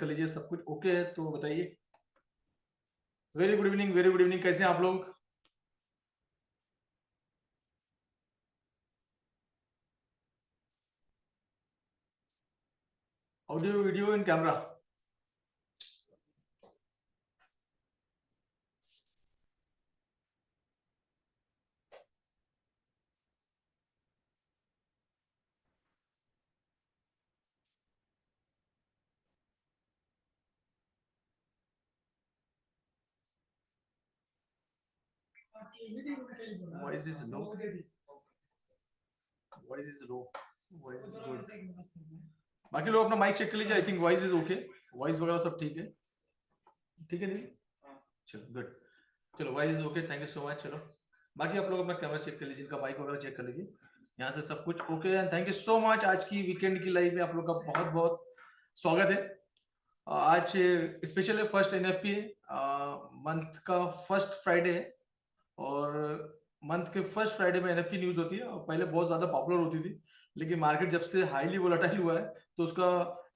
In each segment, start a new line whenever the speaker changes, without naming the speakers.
कर लीजिए, सब कुछ ओके है तो बताइए। Very good evening, very good evening. कैसे हैं आप लोग? Audio video in camera. Voice is low, voice is low, voice is good. बाकी लोग अपना माइक चेक कर लीजिए। I think voice is okay, voice वगैरह सब ठीक है। ठीक है नहीं? चलो गुड। चलो voice is okay, thank you so much. चलो बाकी आप लोग अपना कैमरा चेक कर लीजिए, इनका माइक वगैरह चेक कर लीजिए। यहाँ से सब कुछ okay and thank you so much. आज की वीकेंड की लाइव में आप लोग का बहुत बहुत स्वागत है। आज स्पेशल है, फर्स्ट एनएफपी है, मंथ का फर्स्ट फ्राइडे है और मंथ के फर्स्ट फ्राइडे में एनएफपी न्यूज होती है। और पहले बहुत ज्यादा पॉपुलर होती थी, लेकिन मार्केट जब से हाईली वोलेटाइल हुआ है तो उसका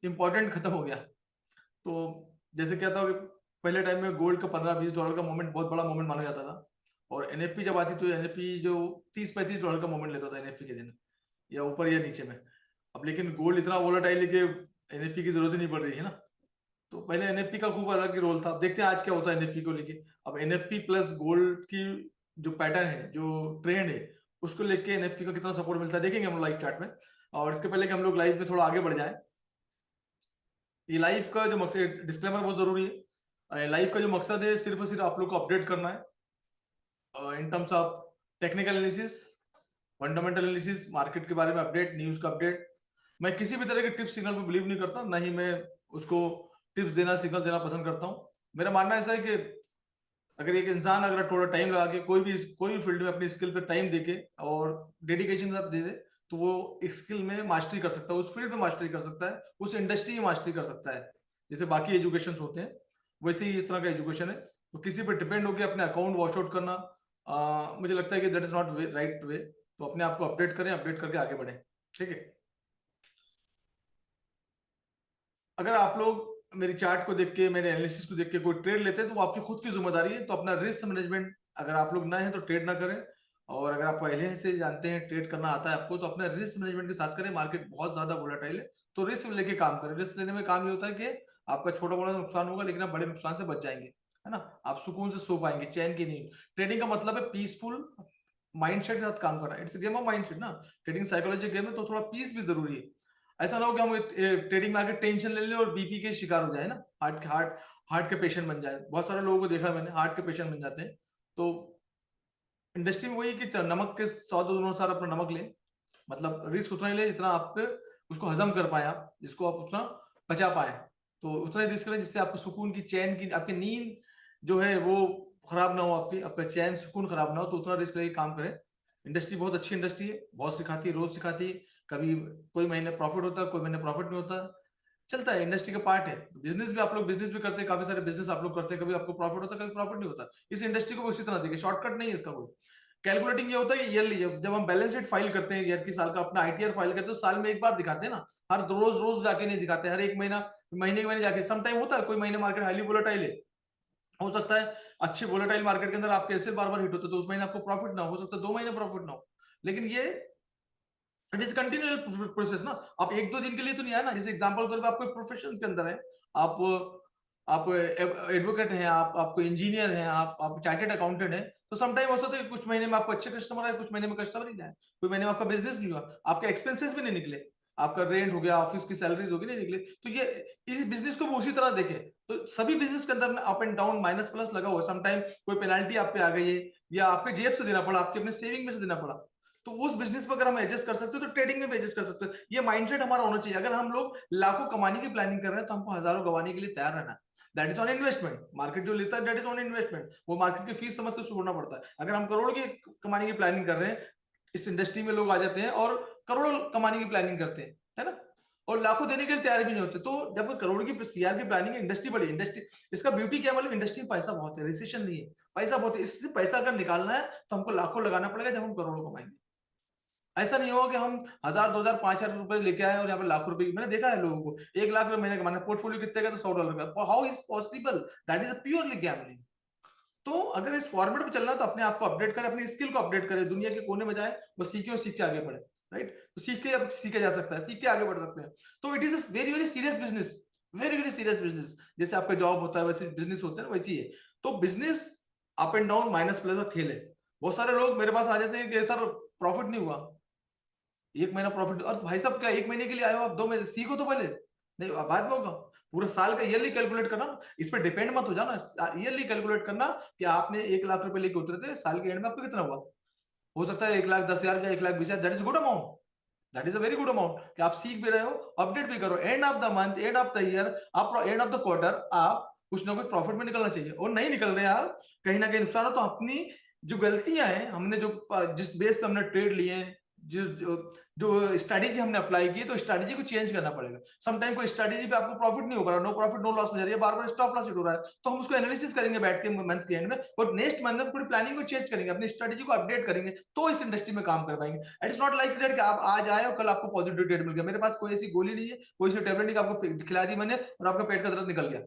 इंपॉर्टेंट खत्म हो गया। तो जैसे क्या था कि पहले टाइम में गोल्ड का $15-20 का मोमेंट बहुत बड़ा मोमेंट माना जाता था, और एनएफपी जब आती तो एनएफपी जो $30-35 का मोमेंट लेता था एनएफपी के दिन, या ऊपर या नीचे में। अब लेकिन गोल्ड इतना वोलेटाइल है कि एनएफपी की जरूरत ही नहीं पड़ रही है ना। तो पहले एनएफपी का खूब अलग ही रोल था। अब देखते हैं आज क्या होता है एनएफपी को लेके। अब एनएफपी प्लस गोल्ड की जो पैटर्न है, जो ट्रेंड है, उसको लेके एनएफपी का कितना सपोर्ट मिलता है देखेंगे हम लाइव चार्ट में। और इसके पहले कि हम लोग लाइव में थोड़ा आगे बढ़ जाए, ये लाइव का जो मकसद, डिस्क्लेमर बहुत जरूरी है। लाइव का जो मकसद है सिर्फ और सिर्फ आप लोग को अपडेट करना है in terms of technical analysis, fundamental analysis, market के बारे में अपडेट, न्यूज का अपडेट। मैं किसी भी तरह के टिप्स सिग्नल पर बिलीव नहीं करता, ना ही मैं उसको टिप्स देना, सिग्नल देना पसंद करता हूँ। मेरा मानना ऐसा है कि अगर एक इंसान अगर थोड़ा टाइम लगा के कोई भी फील्ड में अपनी स्किल पे टाइम देके और डेडिकेशन के साथ दे दे, तो वो एक स्किल में मास्टरी कर सकता है, उस फील्ड में मास्टरी कर सकता है, उस इंडस्ट्री में मास्टरी कर सकता है। जैसे बाकी एजुकेशन होते हैं वैसे ही इस तरह का एजुकेशन है। तो किसी पर डिपेंड होकर अपने अकाउंट वॉश आउट करना, मुझे लगता है कि that is not right way. तो अपने आप को अपडेट करें, अपडेट करके आगे बढ़े। ठीक है? अगर आप लोग मेरी चार्ट को देख के, मेरे एनालिसिस को देख के कोई ट्रेड लेते हैं तो वो आपकी खुद की जिम्मेदारी है। तो अपना रिस्क मैनेजमेंट, अगर आप लोग नए हैं तो ट्रेड ना करें, और अगर आप पहले से जानते हैं, ट्रेड करना आता है आपको, तो अपना रिस्क मैनेजमेंट के साथ करें। मार्केट बहुत ज्यादा वोलेटाइल है, तो रिस्क लेके काम करें। रिस्क लेने में काम ये होता है कि आपका छोटा बड़ा नुकसान होगा, लेकिन आप बड़े नुकसान से बच जाएंगे, है ना। आप सुकून से सो पाएंगे, चैन की नींद। ट्रेडिंग का मतलब है पीसफुल माइंडसेट के साथ काम करना। इट्स गेम ऑफ माइंडसेट ना। ट्रेडिंग साइकोलॉजी गेम है, तो थोड़ा पीस भी जरूरी है। ऐसा ना हो कि हम ट्रेडिंग में आके टेंशन ले लें और बीपी के शिकार हो जाए ना, हार्ट के पेशेंट बन जाए। बहुत सारे लोगों को देखा मैंने, हार्ट के पेशेंट बन जाते हैं। तो इंडस्ट्री में वही कि नमक के स्वाद अनुसार अपना नमक लें, मतलब रिस्क उतना ही ले जितना आप उसको हजम कर पाए, आप जिसको आप उतना बचा पाए। तो उतना ही रिस्क लें जिससे आपको सुकून की, चैन की, आपकी नींद जो है वो खराब ना हो, आपकी आपका चैन सुकून खराब ना हो। तो उतना रिस्क लेके काम करें। इंडस्ट्री बहुत अच्छी इंडस्ट्री है, बहुत सिखाती है, रोज सिखाती है। कभी कोई महीने प्रॉफिट होता है, कोई महीने प्रॉफिट नहीं होता, चलता है, इंडस्ट्री का पार्ट है। बिजनेस भी आप लोग बिजनेस भी करते हैं, काफी सारे बिजनेस आप लोग करते हैं, कभी आपको प्रॉफिट होता है, कभी प्रॉफिट नहीं होता। इस इंडस्ट्री को उसी तरह देखिए, शॉर्टकट नहीं है इसका कोई। कैलकुलेटिंग ये होता है कि ईयरली, जब हम बैलेंस शीट फाइल करते हैं ईयर की, साल का अपना आईटीआर फाइल करते हैं, तो साल में एक बार दिखाते हैं ना। हर रोज रोज जाके नहीं दिखाते, हर एक महीना, महीने के महीने जाके। सम टाइम होता है कोई महीने मार्केट हाईली वोलेटाइल है, हो सकता है अच्छे वोलेटाइल मार्केट के अंदर आपके ऐसे बार बार हिट होते तो उस महीने आपको प्रॉफिट ना हो सकता है, 2 महीने प्रॉफिट ना हो। लेकिन ये इट इज कंटिन्यूअल प्रोसेस ना। आप एक दो दिन के लिए तो नहीं आया ना। जैसे एग्जांपल तौर पे आप कोई प्रोफेशन के अंदर है, आप आप एडवोकेट हैं, आपको इंजीनियर हैं, आप चार्टेड अकाउंटेंट हैं, तो सम टाइम हो सकता है कुछ महीने में आपको अच्छे कस्टमर आए, कुछ महीने में कस्टमर नहीं आए, कोई महीने में आपका बिजनेस नहीं हुआ, आपके एक्सपेंसेस भी नहीं निकले, आपका रेंट हो गया, ऑफिस की सैलरीज होगी, नहीं निकले। तो ये इस बिजनेस को भी उसी तरह देखें। तो सभी बिजनेस के अंदर up and down, minus plus लगा हुआ है। सम टाइम कोई पेनाल्टी आप पे आ गई है, या आपके जेब से देना पड़ा, आपके अपने सेविंग में से देना पड़ा, तो उस बिजनेस पर अगर हम एडजस्ट कर सकते हैं तो ट्रेडिंग में भी एडजस्ट कर सकते हैं। ये माइंडसेट हमारा होना चाहिए। अगर हम लोग लाखों कमाने की प्लानिंग कर रहे हैं तो हमको हजारों गंवाने के लिए तैयार रहना है। That is on investment. Market जो लेता है दैट इज ऑन इन्वेस्टमेंट, वो मार्केट की फीस समझ के छोड़ना पड़ता है। अगर हम करोड़ की कमाने की प्लानिंग कर रहे हैं, इस इंडस्ट्री में लोग आ जाते हैं और करोड़ों कमाने की प्लानिंग करते हैं, है ना, और लाखों देने के लिए तैयार भी नहीं होते। तो जब करोड़ की सीआर की प्लानिंग है, इंडस्ट्री बड़ी इंडस्ट्री, इसका ब्यूटी क्या, मतलब इंडस्ट्री में पैसा बहुत है, रिसेशन नहीं है, पैसा बहुत है। इससे पैसा अगर निकालना है तो हमको लाखों लगाना पड़ेगा जब हम करोड़ों कमाएंगे। ऐसा नहीं होगा कि हम 1000 2000 5000 रुपए लेके आए और यहाँ पे लाख रुपए मैंने देखा है लोगों को 1 लाख रुपए महीने कमाना, पोर्टफोलियो कितने का, तो $100 का। How is possible? That is purely gambling. तो अगर इस फॉर्मेट पे चलना तो अपने आप को अपडेट करें, अपनी स्किल को अपडेट करें, दुनिया के कोने में जाए, वो सीखे और सीख के आगे बढ़े। राइट, तो सीखे जा सकता है, सीख के आगे बढ़ सकते हैं। तो it is a very very serious business, very very serious business. जैसे आपका जॉब होता है वैसे बिजनेस होता है, वैसे ही है। तो business up and down minus plus का खेल है। बहुत सारे लोग मेरे पास आ जाते हैं कि सर प्रॉफिट नहीं हुआ, 1 महीना प्रॉफिट, और भाई साहब क्या 1 महीने के लिए आए हो आप? 2 महीने सीखो तो पहले, नहीं बाद में होगा। पूरा साल का ईयरली कैलकुलेट करना, इस पे डिपेंड मत हो जाना। ईयरली कैलकुलेट करना कि आपने 1 लाख रुपए लेके उतरे थे, साल के एंड में आपको कितना हुआ। हो सकता है 1,10,000 या 1,20,000, that is good amount, that is a very good amount कि आप सीख भी रहे हो, अपडेट भी करो। End of the month, end of the year, आप एंड ऑफ द क्वार्टर आप कुछ ना कुछ प्रॉफिट में निकलना चाहिए। और नहीं निकल रहे आप, कहीं ना कहीं नुकसान हो, तो अपनी जो गलतियां हैं, हमने जो जिस बेस पे हमने ट्रेड लिए हैं, जिस जो स्ट्रेटेजी हमने अप्लाई की, तो स्ट्रेटेजी को चेंज करना पड़ेगा। समटाइम कोई स्ट्रेटेजी पे आपको प्रॉफिट नहीं हो रहा, नो प्रॉफिट नो लॉस में जा रही है, बार बार स्टॉप लॉस हिट हो रहा है, तो हम उसको एनालिसिस करेंगे बैठ के मंथ के एंड में, और नेक्स्ट मंथ में पूरी प्लानिंग को चेंज करेंगे, अपनी स्ट्रेटेजी को अपडेट करेंगे, तो इस इंडस्ट्री में काम कर पाएंगे। इट्स नॉट लाइक दैट कि आप आज आए और कल आपको पॉजिटिव ट्रेड मिल गया। मेरे पास कोई ऐसी गोली नहीं है, कोई ऐसी टेबलेट नहीं कि आपको खिला दी मैंने और आपका पेट का दर्द निकल गया।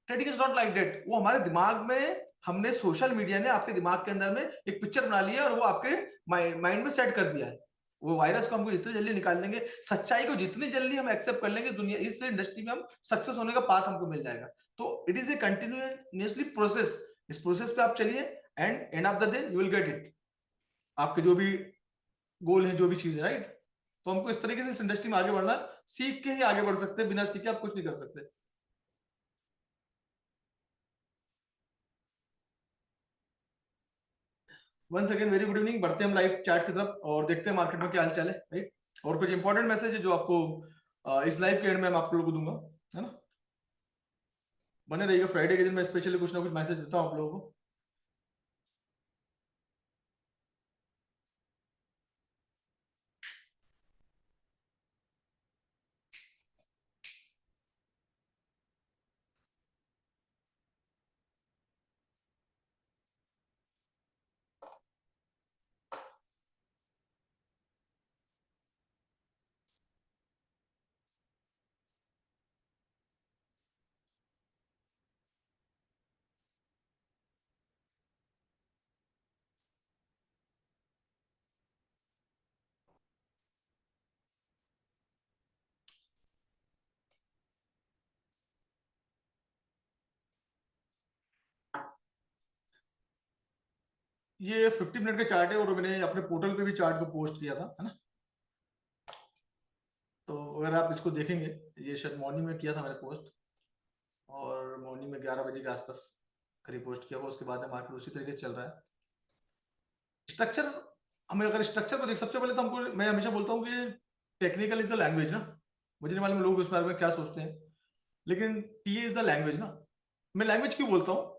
Trading is not like that. वो हमारे दिमाग में, हमने सोशल मीडिया ने आपके दिमाग के अंदर में एक पिक्चर बना ली है और वो आपके माइंड में सेट कर दिया है। वो वायरस को हमको जितनी जल्दी निकाल देंगे, सच्चाई को जितनी जल्दी हम एक्सेप्ट कर लेंगे, दुनिया इस इंडस्ट्री में हम सक्सेस होने का पाथ हमको मिल जाएगा। तो it is a continuously process. इस प्रोसेस पे आप चलिए, and end of the day you will get it, आपके जो भी गोल है, जो भी चीज है। राइट, तो हमको इस तरीके से इस इंडस्ट्री में आगे बढ़ना, सीख के ही आगे बढ़ सकते हैं, बिना सीखे आप कुछ नहीं कर सकते। Once again very good evening. बढ़ते हैं हम लाइव चैट की तरफ और देखते हैं मार्केट में क्या हाल चाल है। राइट, और कुछ इंपॉर्टेंट मैसेज है जो आपको इस लाइव के एंड में मैं आप लोगों को दूंगा, है ना। बने रहिएगा, फ्राइडे के दिन मैं स्पेशली कुछ ना कुछ मैसेज देता हूँ आप लोगों को। ये 50 मिनट का चार्ट है और मैंने अपने पोर्टल पे भी चार्ट को पोस्ट किया था, है ना। तो अगर आप इसको देखेंगे, ये शायद मॉर्निंग में किया था मैंने पोस्ट, और मॉर्निंग में 11 बजे के आसपास करीब पोस्ट किया हुआ। उसके बाद में मार्केट उसी तरीके से चल रहा है। स्ट्रक्चर, हमें अगर स्ट्रक्चर को देख, सबसे पहले तो हमको, मैं हमेशा बोलता हूँ कि टेक्निकल इज द लैंग्वेज ना। मुझे नहीं मालूम लोग उस बारे में क्या सोचते हैं, लेकिन टी इज द लैंग्वेज ना। मैं लैंग्वेज क्यों बोलता हूँ?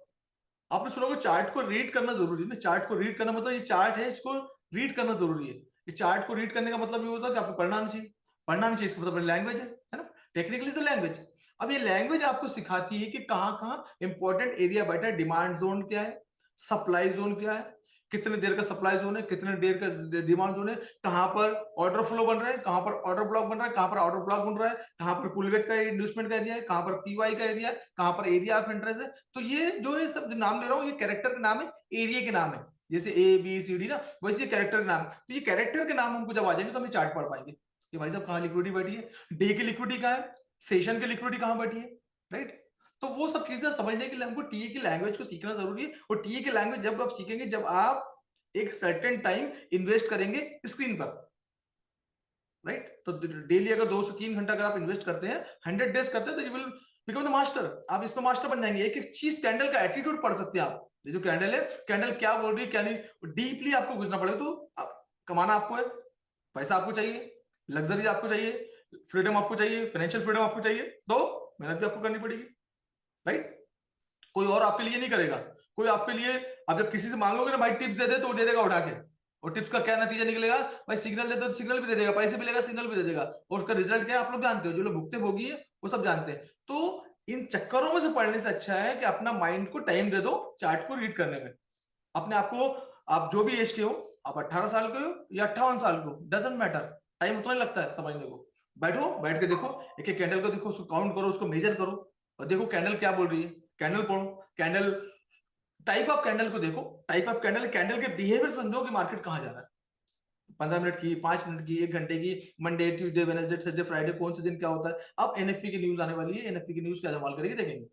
आपने सुना होगा चार्ट को रीड करना जरूरी है ना। चार्ट को रीड करना मतलब ये चार्ट है, इसको रीड करना जरूरी है। ये चार्ट को रीड करने का मतलब ये होता है कि आपको पढ़ना नहीं चाहिए, पढ़ना नहीं चाहिए, इसका मतलब लैंग्वेज है ना। Technical is the language. अब ये लैंग्वेज आपको सिखाती है कि कहाँ कहाँ इंपॉर्टेंट एरिया बैठा है, डिमांड जोन क्या है, सप्लाई जोन क्या है, कितने देर का सप्लाई जोन है, कितने देर का डिमांड जोन है, कहां पर ऑर्डर फ्लो बन रहा है, कहां पर ऑर्डर ब्लॉक बन रहा है, कहां पर ऑर्डर ब्लॉक बन रहा है, कहां पर पुलबैक का इंड्यूसमेंट का एरिया है, कहां पर पीवाई का एरिया है, कहां पर एरिया ऑफ इंटरेस्ट है। तो ये जो है सब जो नाम ले रहा हूँ, ये कैरेक्टर के नाम है, एरिया के नाम है। जैसे ए बी सी डी ना, वैसे कैरेक्टर के नाम। तो ये कैरेक्टर के नाम हमको जब आ जाएंगे तो हम चार्ट पढ़ पाएंगे कि भाई साहब कहाँ लिक्विडिटी बैठी है, डे की लिक्विडिटी कहाँ है, सेशन की लिक्विडिटी कहाँ बैठी है। राइट, तो वो सब चीजें समझने के लिए हमको टीए की लैंग्वेज को सीखना जरूरी है। और टीए की लैंग्वेज जब आप सीखेंगे, जब आप एक सर्टेन टाइम इन्वेस्ट करेंगे स्क्रीन पर। राइट, तो डेली अगर 2 से 3 घंटा अगर आप इन्वेस्ट करते हैं, 100 डेज करते हैं, तो you will become the master. आप इसमें मास्टर बन जाएंगे। एक एक चीज, कैंडल का एटीट्यूड पढ़ सकते हैं आप। ये जो कैंडल है, कैंडल क्या बोल रही है क्या नहीं, डीपली आपको घुसना पड़ेगा। तो कमाना आपको है, पैसा आपको चाहिए, लग्जरी आपको चाहिए, फ्रीडम आपको चाहिए, फाइनेंशियल फ्रीडम आपको चाहिए, तो मेहनत भी आपको करनी पड़ेगी। राइट, कोई और आपके लिए नहीं करेगा। कोई आपके लिए, आप जब किसी से मांगोगे ना भाई टिप्स दे दे, तो वो दे देगा उठा के। और टिप्स का क्या नतीजा निकलेगा भाई, सिग्नल दे दो तो सिग्नल भी दे देगा, पैसे भी लेगा, सिग्नल भी दे देगा। और उसका रिजल्ट क्या है आप लोग जानते हो, जो लोग भुगते भोगी है वो सब जानते हैं। तो इन चक्करों में से पढ़ने से अच्छा है कि अपना माइंड को टाइम दे दो चार्ट को रीड करने में। अपने आप को, आप जो भी एज के हो, आप 18 साल के हो या 58 साल के हो, डजंट मैटर, टाइम उतना ही लगता है समझने को। बैठो, बैठ के देखो, एक एक कैंडल को देखो, उसको काउंट करो, उसको मेजर करो, और देखो कैंडल क्या बोल रही है, कैंडल पढ़ो, कैंडल टाइप ऑफ कैंडल को देखो, टाइप ऑफ कैंडल, कैंडल के बिहेवियर समझो कि मार्केट कहां जा रहा है। 15 मिनट की, 5 मिनट की, 1 घंटे की, Monday, Tuesday, Wednesday, Thursday, Friday, कौन से दिन क्या होता है। अब एनएफपी की न्यूज आने वाली है, एनएफपी की न्यूज क्या धमाल करेगी देखेंगे,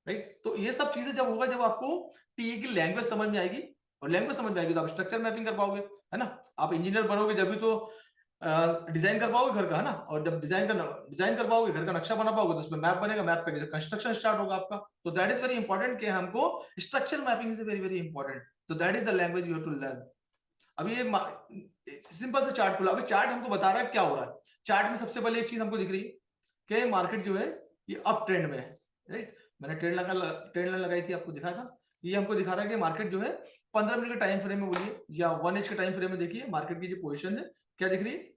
राइट। तो ये सब चीजें जब होगा, जब आपको टीए की लैंग्वेज समझ में आएगी, और लैंग्वेज समझ में आएगी तो आप स्ट्रक्चर मैपिंग कर पाओगे, है ना। आप इंजीनियर बनोगे जब भी तो डिजाइन कर पाओगे घर का, है ना। और जब डिजाइन कर पाओगे, घर का नक्शा बना पाओगे, तो उसमें मैप बनेगा, मैप पे कंस्ट्रक्शन स्टार्ट होगा आपका। तो दैट इज वेरी इंपॉर्टेंट कि हमको structure mapping is very very important. तो that is the language you have to learn. अभी ये सिंपल से चार्ट खुला, अभी चार्ट हमको बता रहा है क्या हो रहा है। चार्ट में सबसे पहले एक चीज हमको दिख रही है कि मार्केट जो है ये अप ट्रेंड में है, राइट। मैंने ट्रेंड लाइन लगाई थी, आपको दिखाया था। ये हमको दिखा रहा है कि मार्केट जो है 15 मिनट के टाइम फ्रेम में बोलिए या 1 एज के टाइम फ्रेम में देखिए, मार्केट की जो पोजीशन है क्या दिख रही है,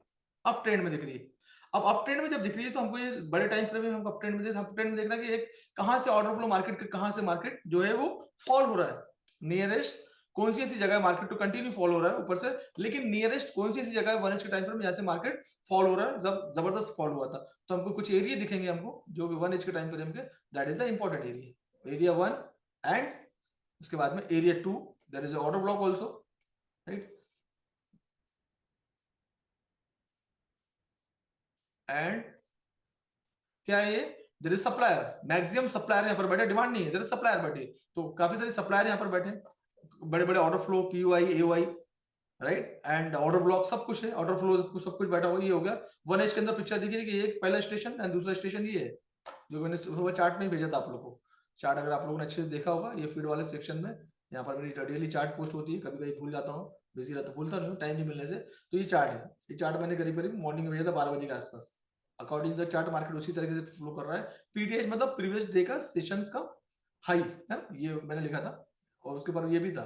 अप ट्रेंड में दिख रही है। अब अप ट्रेंड में जब दिख रही है तो हमको ये बड़े टाइम फ्रेम में हमको अप ट्रेंड में देखना है कि एक कहां से ऑर्डर फ्लो मार्केट के, कहां से मार्केट जो है वो फॉल हो रहा है, नियरेस्ट कौन सी ऐसी जगह है मार्केट तो कंटिन्यू फॉल हो रहा है ऊपर से, लेकिन नियरेस्ट कौन सी ऐसी जगह है 1 एज के टाइम फ्रेम में जहां से मार्केट फॉल हो रहा है, जब जबरदस्त फॉल हुआ था। तो हमको कुछ एरिया दिखेंगे हमको जो 1 एज के टाइम फ्रेम के, that is the important area, area 1 and उसके बाद में area 2, that is order block also, right. And क्या है ये, there is supplier, maximum supplier यहाँ पर बैठे, डिमांड नहीं है, देयर इज सप्लायर बैठे। तो काफी सारे सप्लायर यहाँ पर बैठे, बड़े बड़े order flow, POI, AOI, right, and order block सब कुछ है, ऑर्डर फ्लो सब कुछ बैठा हुआ। ये हो गया 1 एज के अंदर पिक्चर दिख रही है कि एक पहला स्टेशन एंड दूसरा स्टेशन ये है, जो मैंने सुबह चार्ट में भेजा था आप लोगों को। चार्ट अगर आप लोगों ने अच्छे से देखा होगा, ये फीड वाले सेक्शन में यहाँ पर मेरी डेली चार्ट पोस्ट होती है, कभी कभी भूल जाता हूँ, बिजी रहता, भूलता नहीं हूँ टाइम नहीं मिलने से। तो ये चार्ट है, ये चार्ट मैंने करीब करीब मॉर्निंग में भेजा था 12 बजे के आसपास। According to the chart market उसी तरीके से फ्लो कर रहा है। पीटीएच मतलब प्रीवियस डे का सेशंस का हाई है, ये मैंने लिखा था। और उसके ऊपर ये भी था,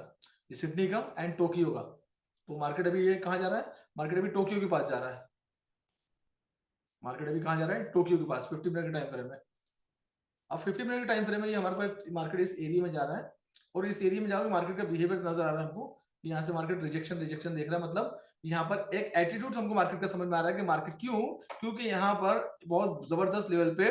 ये सिडनी का एंड टोक्यो का। तो मार्केट अभी ये कहाँ जा रहा है, मार्केट अभी टोक्यो के पास जा रहा है, मार्केट अभी कहाँ जा रहा है, टोक्यो के पास 50 मिनट के टाइम फ्रेम में। अब 50 मिनट के टाइम फ्रेम में ये हमारे पास मार्केट इस एरिया में जा रहा है, और इस एरिया में जाओगे मार्केट का बिहेवियर नजर आ रहा है हमको। यहाँ से मार्केट रिजेक्शन रिजेक्शन देख रहा है, मतलब यहाँ पर एक एटीट्यूड हमको मार्केट का समझ में आ रहा है कि मार्केट क्यों, क्योंकि यहाँ पर बहुत जबरदस्त लेवल पे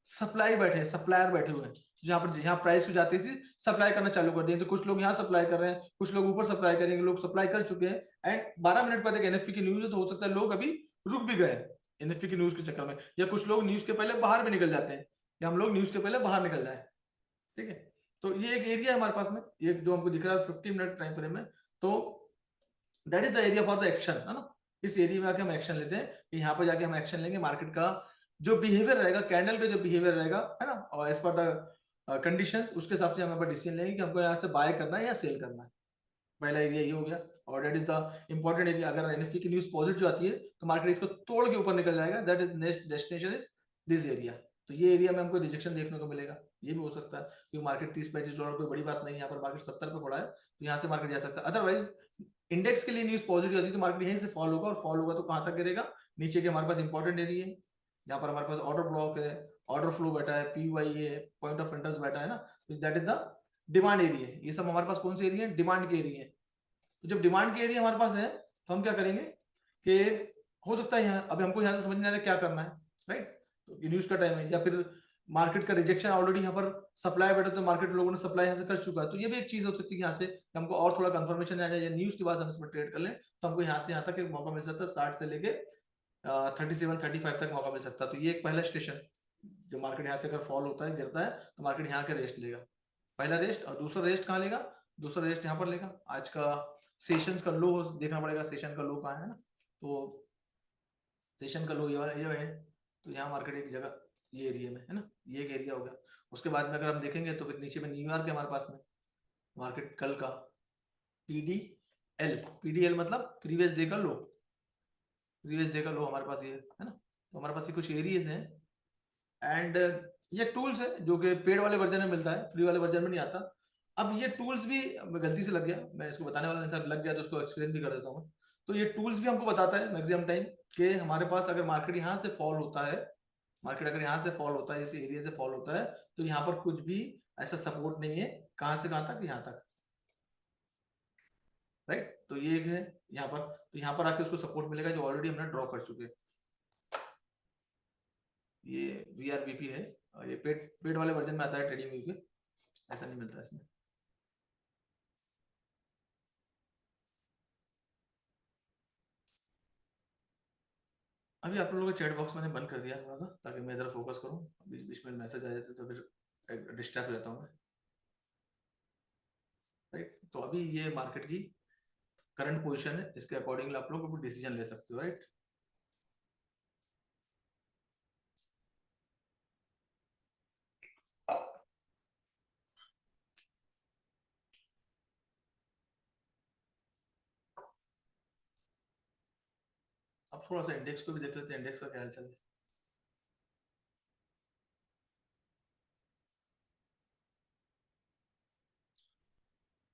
सप्लाई बैठे, सप्लायर बैठे हुए हैं, जहां पर जहां प्राइस को जाते ही सप्लाई करना चालू कर दिए। तो कुछ लोग यहाँ सप्लाई कर रहे हैं, कुछ लोग ऊपर सप्लाई करेंगे, लोग सप्लाई कर चुके हैं। एंड 12 मिनट बाद एक एनएफपी की न्यूज है, तो हो सकता है लोग अभी रुक भी गए एनएफपी की न्यूज के चक्कर में, या कुछ लोग न्यूज के पहले बाहर भी निकल जाते हैं, या हम लोग न्यूज के पहले बाहर निकल जाए, ठीक है। तो ये एक एरिया है हमारे पास में, ये जो हमको दिख रहा है 50 मिनट टाइम फ्रेम में। तो that is the area for the action, है ना। इस एरिया में आके हम एक्शन लेते हैं कि यहाँ पर जाके हम एक्शन लेंगे, मार्केट का जो बिहेवियर रहेगा, कैंडल का जो बिहेवियर रहेगा, है ना, और एज पर द कंडीशंस, उसके हिसाब से हम डिसीजन लेंगे कि हमको यहाँ से बाय करना है या सेल करना है। पहला एरिया ये हो गया, और that is the important area. अगर एनएफपी की न्यूज पॉजिटिव आती है तो मार्केट इसको तोड़ के ऊपर निकल जाएगा, that is next destination is this area. तो ये एरिया में हमको रिजेक्शन देखने को मिलेगा, ये भी हो सकता है, क्योंकि मार्केट 30-35 डॉलर कोई बड़ी बात नहीं है, यहाँ पर मार्केट 70 पे पड़ा है, तो यहाँ से मार्केट जा सकता है। अदरवाइज इंडेक्स के लिए न्यूज पॉजिटिव आती है तो मार्केट यहीं से फॉल होगा, और फॉल होगा तो कहां तक गिरेगा, नीचे के। हमारे पास इंपॉर्टेंट एरिया है, यहाँ पर हमारे पास ऑर्डर ब्लॉक है, ऑर्डर फ्लो बैठा है, पीवाई है, पॉइंट ऑफ इंटरेस्ट बैठा है ना, that is the demand area. ये सब हमारे पास कौन से एरिया है, डिमांड के एरिया है। तो जब डिमांड के एरिया हमारे पास है तो हम क्या करेंगे कि हो सकता है यहाँ, अभी हमको यहाँ से समझ नहीं आ रहा क्या करना है, राइट। तो न्यूज का टाइम है, या फिर मार्केट का रिजेक्शन ऑलरेडी यहाँ पर सप्लाई बैठा, तो मार्केट लोगों ने सप्लाई यहाँ से कर चुका है, तो ये भी एक चीज हो सकती है यहाँ से हमको और थोड़ा कंफर्मेशन आ जाए, या न्यूज के बाद हम इसमें ट्रेड कर लें, तो हमको यहाँ से यहाँ तक एक मौका मिल सकता है, 60 से लेके 37-35 तक मौका मिल सकता है। तो ये एक पहला स्टेशन, जो मार्केट यहाँ से अगर फॉल होता है, गिरता है, तो मार्केट यहाँ के रेस्ट लेगा, पहला रेस्ट। और दूसरा रेस्ट कहाँ लेगा, दूसरा रेस्ट यहाँ पर लेगा। आज का सेशंस का लो देखना पड़ेगा, सेशन का लो कहाँ है ना, तो सेशन का लो ये है, तो यहाँ मार्केट एक जगह ये एरिया में है ना, ये एक एरिया हो गया। उसके बाद में अगर हम देखेंगे तो फिर नीचे में न्यूयॉर्क है हमारे पास में, मार्केट कल का पीडीएल, पीडीएल मतलब प्रीवियस डे का लो, प्रीवियस डे का लो हमारे पास ये है ना। तो हमारे पास ये कुछ एरियाज हैं, एंड ये टूल्स है जो कि पेड वाले वर्जन में मिलता है, फ्री वाले वर्जन में नहीं आता। अब ये टूल्स भी गलती से लग गया, मैं इसको बताने वाला नहीं था, लग गया तो उसको एक्सप्लेन भी कर देता हूँ। तो ये टूल्स भी हमको बताता है मैक्सिमम टाइम कि हमारे पास अगर मार्केट यहाँ से फॉल होता है, मार्केट अगर यहाँ से फॉल होता है, इस एरिया से फॉल होता है, तो यहाँ पर कुछ भी ऐसा सपोर्ट नहीं है, कहाँ से कहाँ तक, यहाँ तक। राइट। तो ये एक है यहाँ पर, तो यहाँ पर आके उसको सपोर्ट मिलेगा जो ऑलरेडी हमने ड्रॉ कर चुके हैं। ये VRVP है, ये पेड वाले वर्जन में आता है ट्रेडिंग व्यू के, ऐसा नहीं मिलता इसमें। अभी आप लोगों का चैट बॉक्स मैंने बंद कर दिया थोड़ा सा, ताकि मैं इधर फोकस करूँ, बीच बीच में मैसेज आ जाते तो फिर डिस्ट्रैक्ट हो जाता हूँ मैं, राइट। तो अभी ये मार्केट की करंट पोजीशन है, इसके अकॉर्डिंगली आप लोग डिसीजन ले सकते हो, राइट। अब थोड़ा सा इंडेक्स को भी देख लेते हैं, इंडेक्स का क्या हाल चल है।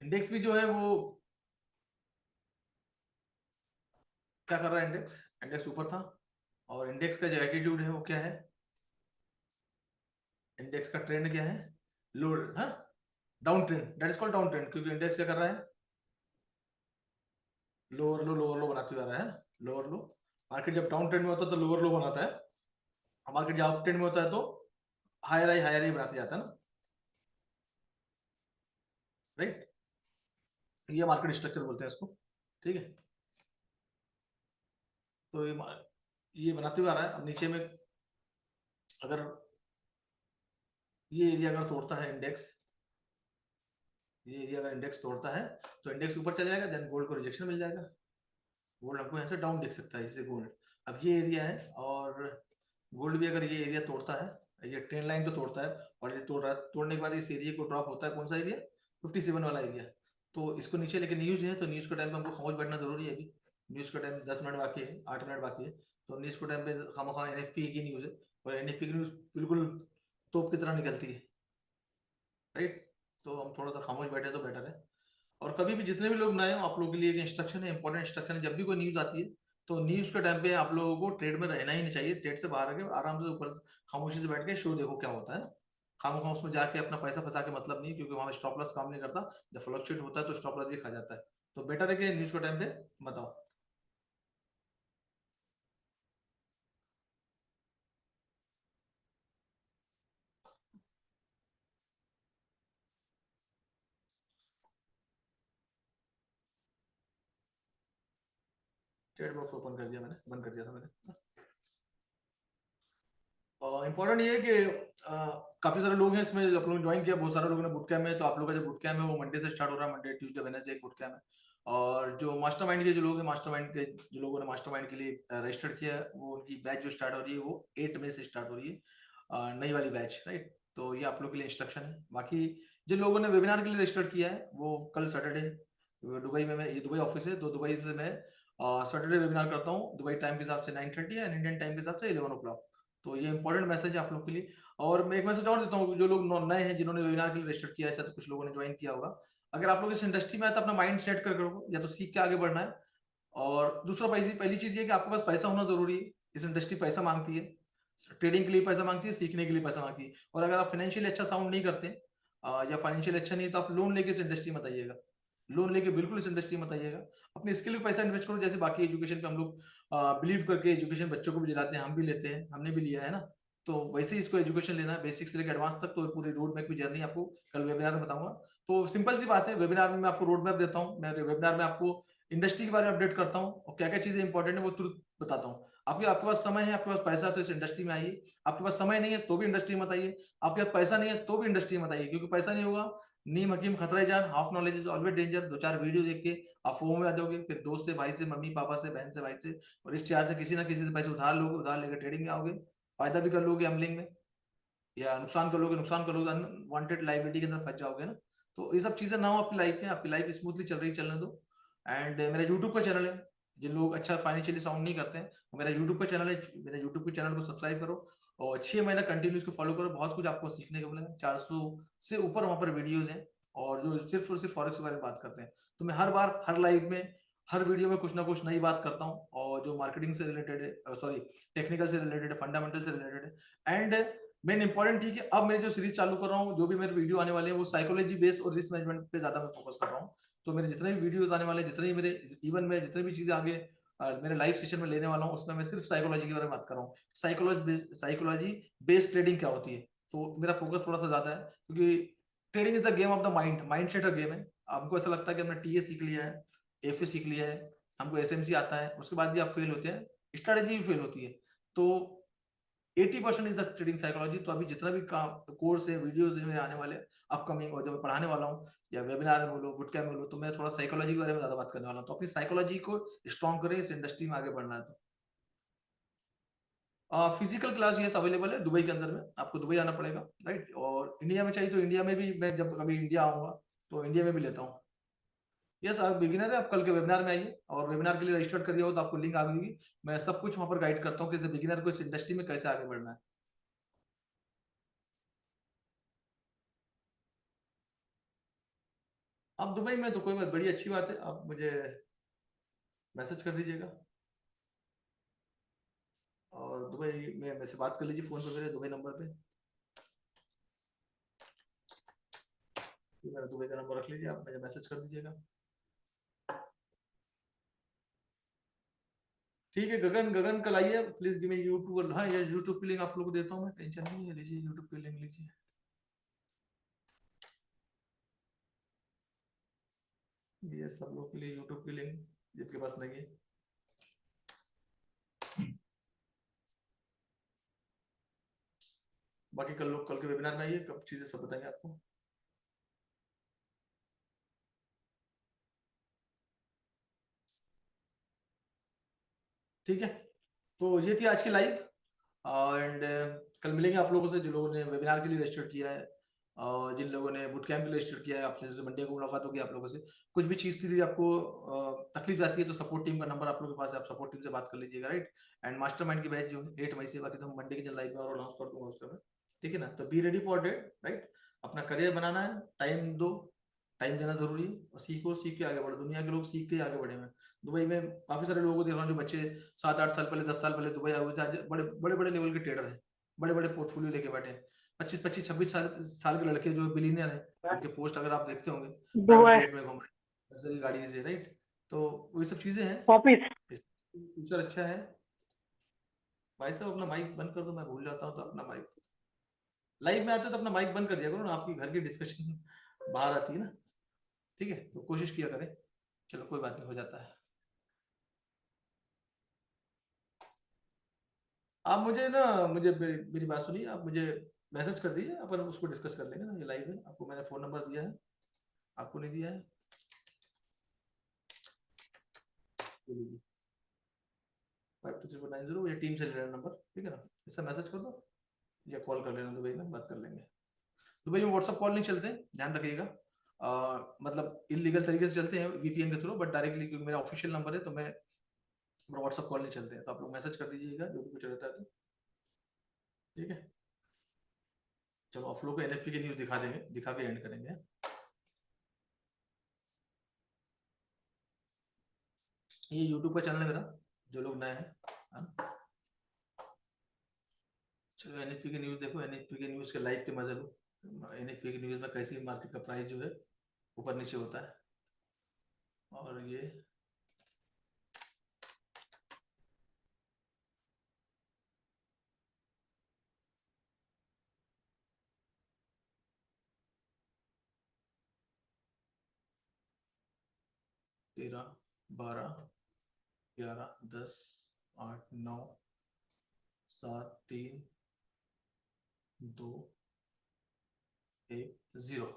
इंडेक्स भी जो है वो क्या कर रहा है, इंडेक्स इंडेक्स ऊपर था, और इंडेक्स का जो एटीट्यूड है वो क्या है, इंडेक्स का ट्रेंड क्या है, लो, हाँ, down trend, that is called down trend, क्योंकि इंडेक्स क्या कर रहा है, लोअर लो बनाते हुए आ रहा है, लोअर लो। मार्केट जब डाउन ट्रेंड में होता है तो लोअर लो बनाता है, मार्केट जब अप ट्रेंड में होता है तो हायर हाई बनाते जाता है ना, राइट। ये मार्केट स्ट्रक्चर बोलते हैं इसको, ठीक है। तो ये बनाते हुए आ रहा है। अब नीचे में अगर ये एरिया अगर तोड़ता है इंडेक्स, ये एरिया अगर इंडेक्स तोड़ता है तो इंडेक्स ऊपर चला जाएगा, देन गोल्ड को रिजेक्शन मिल जाएगा, गोल्ड हमको यहाँ से डाउन दिख सकता है, जैसे गोल्ड अब ये एरिया है, और गोल्ड भी अगर ये एरिया तोड़ता है, ये ट्रेंड लाइन तो तोड़ता है, और ये तोड़ रहा है, तोड़ने के बाद इस एरिया को ड्रॉप होता है, कौन सा एरिया, 57 वाला एरिया। तो इसको नीचे लेके न्यूज है, तो न्यूज के टाइम पे हमको खामोश बैठना जरूरी है। अभी न्यूज का टाइम 10 मिनट बाकी है, 8 मिनट बाकी है, तो न्यूज के टाइम पे खामोखा NFP की न्यूज है, और NFP की न्यूज बिल्कुल तोप की तरह निकलती है, राइट। तो हम थोड़ा सा खामोश बैठे तो बेटर है। और कभी भी जितने भी लोग नए हो, आप लोगों के लिए एक इंस्ट्रक्शन है, इंपॉर्टेंट इंस्ट्रक्शन है, जब भी कोई न्यूज आती है तो न्यूज के टाइम पे आप लोगों को ट्रेड में रहना ही नहीं चाहिए, ट्रेड से बाहर आके आराम से ऊपर खामोशी से बैठ के शो देखो क्या होता है। खामोखा उसमें जाके अपना पैसा फंसा के मतलब नहीं, क्योंकि वहां स्टॉप लॉस काम नहीं करता, जब फ्लक्चुएट होता है तो स्टॉप लॉस भी खा जाता है। तो बेटर है कि न्यूज के टाइम पे बताओ। चैट बॉक्स ओपन कर दिया मैंने, बंद कर दिया था मैंने। इम्पोर्टेंट ये है कि काफी सारे लोग हैं इसमें, आप लोगों ने ज्वाइन किया, बहुत सारे लोगों ने बुट कैम्प में, तो आप लोगों का जो बुट कैम्प है वो मंडे से स्टार्ट हो रहा है, मंडे ट्यूसडे वेडनेसडे बुट कैम्प है। और जो मास्टरमाइंड के जो लोग हैं, मास्टरमाइंड के जो लोगों ने मास्टरमाइंड के लिए रजिस्टर किया है, वो उनकी बैच जो स्टार्ट हो रही है वो 8 मई से स्टार्ट हो रही है, नई वाली बैच, राइट। तो ये आप लोग के लिए इंस्ट्रक्शन है। बाकी जिन लोगों ने वेबिनार के लिए रजिस्टर किया है वो कल सैटरडे दुबई में, मैं ये दुबई ऑफिस है, तो दुबई से मैं सैटरडे वेबिनार करता हूँ, दुबई टाइम के हिसाब से 9:30 एंड इंडियन टाइम के हिसाब से 11 o'clock। तो ये इंपॉर्टेंट मैसेज है आप लोग के लिए। और मैं एक मैसेज और देता हूँ, जो लोग नए हैं जिन्होंने वेबिनार के लिए रजिस्टर किया है, शायद कुछ लोगों ने ज्वाइन किया होगा, अगर आप लोग इस इंडस्ट्री में आए तो अपना माइंड सेट कर करो, या तो सीख के आगे बढ़ना है, और दूसरा पहली चीज ये कि आपके पास पैसा होना जरूरी है। इस इंडस्ट्री पैसा मांगती है, ट्रेडिंग के लिए पैसा मांगती है, सीखने के लिए पैसा मांगती है। और अगर आप फाइनेंशियली अच्छा साउंड नहीं करते, या फाइनेंशियल अच्छा नहीं है, तो आप लोन लेके इस इंडस्ट्री में आइएगा, लोन लेके बिल्कुल इस इंडस्ट्री में आइएगा। अपने स्किल पे पैसा इन्वेस्ट करो, जैसे बाकी एजुकेशन पे हम लोग बिलीव करके एजुकेशन बच्चों को भी दिलाते हैं, हम भी लेते हैं, हमने भी लिया है ना। तो वैसे ही इसको एजुकेशन लेना है, बेसिक से लेकर एडवांस तक, तो पूरी रोड मैप की जर्नी आपको कल वेबिनार में बताऊंगा। तो सिंपल सी बात है, वेबिनार में मैं आपको रोड मैप देता हूँ, मैं वेबिनार में आपको इंडस्ट्री के बारे में अपडेट करता हूँ, और क्या क्या चीजें इंपॉर्टेंट है वो तुरंत बताता हूँ। आपके आपके पास समय है, आपके पास पैसा है तो इस इंडस्ट्री में आइए, आपके पास समय नहीं है तो भी इंडस्ट्री मत आइए, आपके पास पैसा नहीं है तो भी इंडस्ट्री मत आइए, क्योंकि पैसा नहीं होगा, नीम हकीम खतरा जान, half knowledge is always danger. दो चार वीडियो देख के आप फोन में आ जाओगे, फिर दोस्त से, भाई से, मम्मी पापा से, बहन से, भाई से, और रिश्तेदार से, किसी ना किसी से पैसे उधार लोगे, उधार लेकर ट्रेडिंग में आओगे, फायदा भी कर लोगे एम्बलिंग में, या नुकसान कर लोगे, नुकसान कर लोगे, अनवांटेड लाइबिलिटी के अंदर फंस जाओगे ना। तो ये सब चीजें ना हो आपकी लाइफ में, आपकी लाइफ स्मूथली चल रही, चलने दो। एंड मेरा यूट्यूब का चैनल है, जिन लोग अच्छा फाइनेंशियली साउंड नहीं करते हैं, वो मेरा यूट्यूब का चैनल है, मेरे यूट्यूब के चैनल को सब्सक्राइब करो, और 6 महीना कंटिन्यू इसको फॉलो करो, बहुत कुछ आपको सीखने को मिलेगा। 400 से ऊपर वहां पर वीडियोज हैं, और जो सिर्फ और सिर्फ फॉरेक्स के बारे में बात करते हैं। तो मैं हर बार हर लाइव में हर वीडियो में कुछ ना कुछ नई बात करता हूँ, और जो मार्केटिंग से रिलेटेड है, सॉरी, टेक्निकल से रिलेटेड है, फंडामेंटल से रिलेटेड है। एंड मेन इंपॉर्टेंट थी कि अब मैं जो सीरीज चालू कर रहा हूँ, जो भी मेरे वीडियो आने वाले हैं, वो साइकोलॉजी बेस्ड और रिस्क मैनेजमेंट पे ज्यादा मैं फोकस कर रहा हूँ, तो मेरे जितने भी वीडियोस आने वाले, जितने भी मेरे इवन में जितने भी चीजें आगे मेरे लाइव सेशन में लेने वाला हूँ, उसमें मैं सिर्फ साइकोलॉजी के बारे में बात कर रहा हूँ। साइकोलॉजी बेस्ड ट्रेडिंग क्या होती है, तो मेरा फोकस थोड़ा सा ज्यादा है, क्योंकि trading is the game of the mind, mind set का गेम है। आपको ऐसा लगता है कि हमने टीए सीख लिया है, एफए सीख लिया है, हमको एसएमसी आता है, उसके बाद भी आप फेल होते हैं, स्ट्रेटेजी भी फेल होती है। तो 80% इज द ट्रेडिंग साइकोलॉजी। तो अभी जितना भी कोर्स है, वीडियोस है मेरे आने वाले अपकमिंग, और जो मैं पढ़ाने वाला हूँ, या वेबिनार में बोलो, बुट कैम्प में बोलो, तो मैं थोड़ा साइकोलॉजी के बारे में ज्यादा बात करने वाला हूँ। तो अपनी साइकोलॉजी को स्ट्रॉन्ग करें, इस इंडस्ट्री में आगे बढ़ना है तो। फिजिकल क्लास यस अवेलेबल है दुबई के अंदर में, आपको दुबई आना पड़ेगा, राइट। और इंडिया में चाहिए तो इंडिया में भी, मैं जब कभी इंडिया आऊंगा तो इंडिया में भी लेता हूँ। यस, आप बिगिनर है, आप कल के वेबिनार में आइए, और वेबिनार के लिए रजिस्टर करिए हो तो आपको लिंक आ गई होगी। मैं सब कुछ वहां पर गाइड करता हूँ कि बिगिनर को इस इंडस्ट्री में कैसे आगे बढ़ना है। आप दुबई में तो कोई बात, बड़ी अच्छी बात है, आप मुझे मैसेज कर दीजिएगा, और दुबई में मेरे से बात कर लीजिए फोन पे, मेरे दुबई नंबर पे। तो मेरा दुबई का नंबर रख लीजिए, आप मुझे मैसेज कर दीजिएगा। ठीक है, गगन, गगन कल आइए प्लीज, गिव मी यूट्यूब, हाँ ये यूट्यूब की लिंक आप लोगों को देता हूँ मैं, टेंशन नहीं है, लीजिए यूट्यूब की लिंक लीजिए। ये सब लोग के लिए यूट्यूब की लिंक, जिनके पास नहीं है। बाकी कल लोग कल के वेबिनार में आइए, कब चीजें सब बताएंगे आपको। ठीक है, तो ये थी आज की लाइव, एंड कल मिलेंगे आप लोगों से जो लोगों ने वेबिनार के लिए रजिस्टर किया है, और जिन लोगों ने बुट कैंप के लिए रजिस्टर किया है। आपसे जैसे मंडे को मुलाकात होगी आप लोगों से, कुछ भी चीज़ के लिए आपको तकलीफ आती है तो सपोर्ट टीम का नंबर आप लोगों के पास है, आप सपोर्ट टीम से बात कर लीजिएगा, राइट। एंड मास्टरमाइंड की बैच जो है 8 मई से, बाकी तो हम मंडे के दिन लाइव में और अनाउंस कर दूंगा उसका मैं। ठीक है ना, तो be ready for date, right. अपना करियर बनाना है, टाइम दो, टाइम देना जरूरी है, और सीखो, सीख के आगे बढ़ो। दुनिया के लोग सीख के ही आगे बढ़े हैं। दुबई में काफी सारे लोगों को देख रहा हूँ जो बच्चे 7-8 साल पहले, 10 साल पहले दुबई आए हुए थे, आज बड़े बड़े बड़े लेवल के ट्रेडर हैं, बड़े बड़े पोर्टफोलियो लेके बैठे हैं। 25-26 26 साल के लड़के जो बिलीनियर हैं, उनके पोस्ट अगर आप देखते होंगे, प्राइवेट
दुबई
जेट में घूम रहे, लग्जरी गाड़ी से, राइट। तो वही सब चीजें हैं,
वापिस
फ्यूचर अच्छा है। भाई साहब अपना माइक बंद कर दो, मैं भूल जाता हूँ तो अपना माइक, लाइव में आते हो तो अपना माइक बंद कर दिया करो ना, आपकी घर की डिस्कशन बाहर आती है ना। ठीक है, तो कोशिश किया करें। चलो कोई बात नहीं, हो जाता है। आप मुझे ना, मुझे मेरी बात सुनिए, आप मुझे मैसेज कर दीजिए, अपन उसको डिस्कस कर लेंगे ना, ये लाइव है, आपको मैंने फोन नंबर दिया है, आपको नहीं दिया है, ये लीजिए, 523490, ये टीम से ले लेना नंबर, ठीक है ना। इससे मैसेज कर दो या कॉल कर लेना, दुबई में बात कर लेंगे। दुबई में व्हाट्सअप कॉल नहीं चलते, ध्यान रखिएगा। मतलब इलीगल तरीके से चलते हैं वीपीएन के थ्रू, बट डायरेक्टली, क्योंकि मेरा ऑफिशियल नंबर है तो मैं व्हाट्सअप कॉल नहीं चलते हैं, तो आप लोग मैसेज कर दीजिएगा जो भी कुछ रहता है तो। ठीक है, चलो आप लोग को एनएफपी की न्यूज दिखा देंगे, दिखा के एंड करेंगे। ये यूट्यूब का चैनल है मेरा, जो लोग नए हैं, हाँ? चलो एनएफपी की न्यूज देखो, एनएफपी की न्यूज के लाइव के मजे लो। एनएफपी की न्यूज में कैसी मार्केट का प्राइस जो है ऊपर नीचे होता है। और ये 13, 12, 11, 10, 8, 9, 7, 3, 2, 1, 0।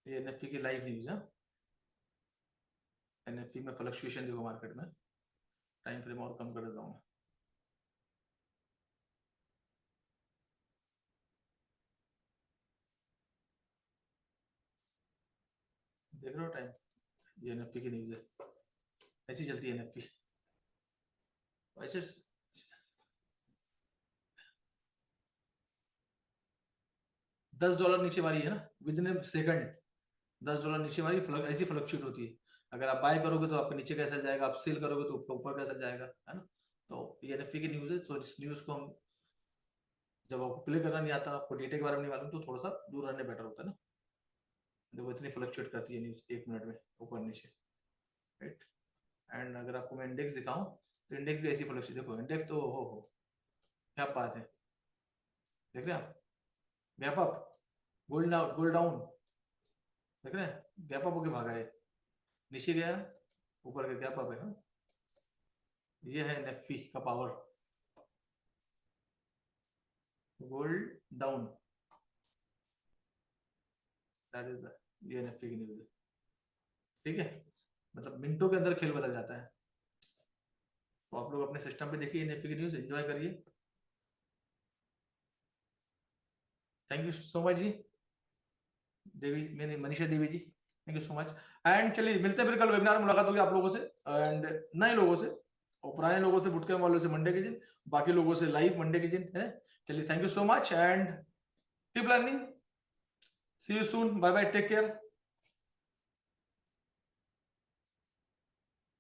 ये एनएफपी की लाइव न्यूज है। एनएफपी में फ्लक्चुएशन देखो मार्केट में, टाइम फ्रेम और कम कर देता हूँ। देख रहे हो टाइम, ये एनएफपी की न्यूज है, ऐसी चलती है एनएफपी ऐसे। $10 नीचे वाली है ना, विद इन सेकंड $10 नीचे वाली ऐसी फ्लक्चुएट होती है। अगर आप बाय करोगे तो आपके नीचे कैसा जाएगा, आप सेल करोगे तो आपका ऊपर कैसा जाएगा, है ना। तो ये एनएफपी की न्यूज है, तो इस न्यूज को हम, जब आपको प्ले करना नहीं आता, आपको डेटा के बारे में नहीं मालूम, तो थोड़ा सा दूर रहने बेटर होता है ना। देखो इतनी फ्लक्चुएट करती है न्यूज 1 मिनट में ऊपर नीचे, राइट। एंड अगर आपको मैं इंडेक्स दिखाऊं तो इंडेक्स भी ऐसी फ्लक्चुएट, देखो इंडेक्स तो हो क्या बात है, देख रहे हैं आप, gap up, gold down, gold down, देख रहे हैं, गैप अप होके भागा है, नीचे गया ऊपर का गैप अप है। हाँ? ये है एनएफपी का power, gold down, that is ये एनएफपी की न्यूज है, ठीक है। मतलब मिनटों के अंदर खेल बदल जाता है। तो आप लोग अपने सिस्टम पे देखिए एनएफपी की न्यूज, एंजॉय करिए। थैंक यू सो मच जी, देवी, मैंने Manisha Devi ji, thank you so much. And चलिए मिलते हैं फिर कल वेबिनार में मुलाकात होगी आप लोगों से, एंड नए लोगों से और पुराने लोगों से, बुटकैम्प वालों से मंडे के दिन, बाकी लोगों से लाइव मंडे के दिन है। चलिए thank you so much and keep learning, see you soon, bye bye, take care.